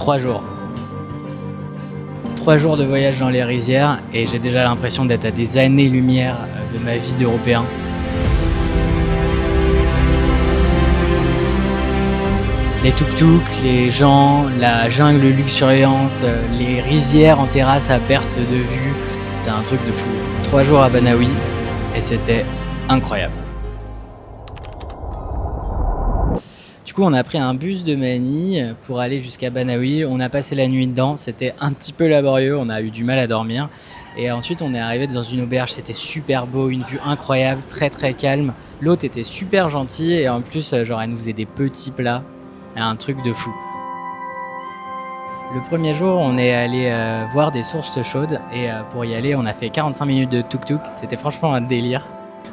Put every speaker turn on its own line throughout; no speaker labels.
3 jours. 3 jours de voyage dans les rizières et j'ai déjà l'impression d'être à des années-lumière de ma vie d'Européen. Les tuk-tuk, les gens, la jungle luxuriante, les rizières en terrasse à perte de vue, c'est un truc de fou. 3 jours à Banawi et c'était incroyable. Du coup, on a pris un bus de Manille pour aller jusqu'à Banawi. On a passé la nuit dedans, c'était un petit peu laborieux, on a eu du mal à dormir. Et ensuite, on est arrivé dans une auberge, c'était super beau, une vue incroyable, très très calme. L'hôte était super gentil et en plus, genre, elle nous faisait des petits plats. Un truc de fou. Le premier jour, on est allé voir des sources chaudes et pour y aller, on a fait 45 minutes de tuk-tuk. C'était franchement un délire.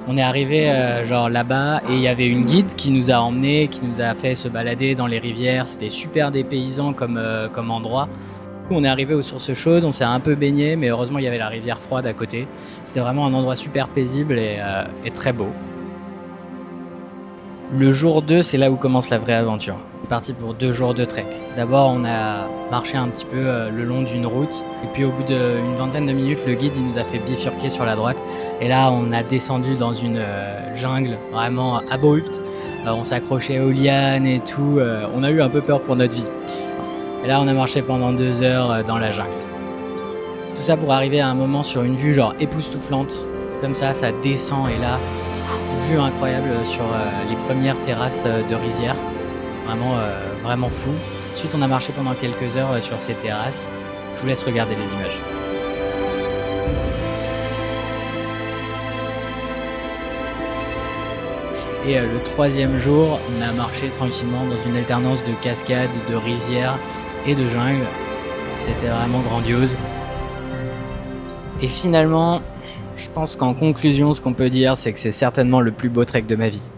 On est arrivé genre là-bas et il y avait une guide qui nous a emmenés, qui nous a fait se balader dans les rivières. C'était super dépaysant comme endroit. On est arrivé aux sources chaudes, on s'est un peu baigné, mais heureusement il y avait la rivière froide à côté. C'était vraiment un endroit super paisible et très beau. Le jour 2, c'est là où commence la vraie aventure. On est parti pour 2 jours de trek. D'abord, on a marché un petit peu le long d'une route. Et puis au bout d'une vingtaine de minutes, le guide il nous a fait bifurquer sur la droite. Et là, on a descendu dans une jungle vraiment abrupte. On s'accrochait aux lianes et tout. On a eu un peu peur pour notre vie. Et là, on a marché pendant 2 heures dans la jungle. Tout ça pour arriver à un moment sur une vue genre époustouflante. Comme ça descend et là... vue incroyable sur les premières terrasses de rizières, vraiment fou. Ensuite on a marché pendant quelques heures sur ces terrasses, je vous laisse regarder les images. Et le 3e jour, on a marché tranquillement dans une alternance de cascades, de rizières et de jungle. C'était vraiment grandiose. Et finalement, je pense qu'en conclusion, ce qu'on peut dire, c'est que c'est certainement le plus beau trek de ma vie.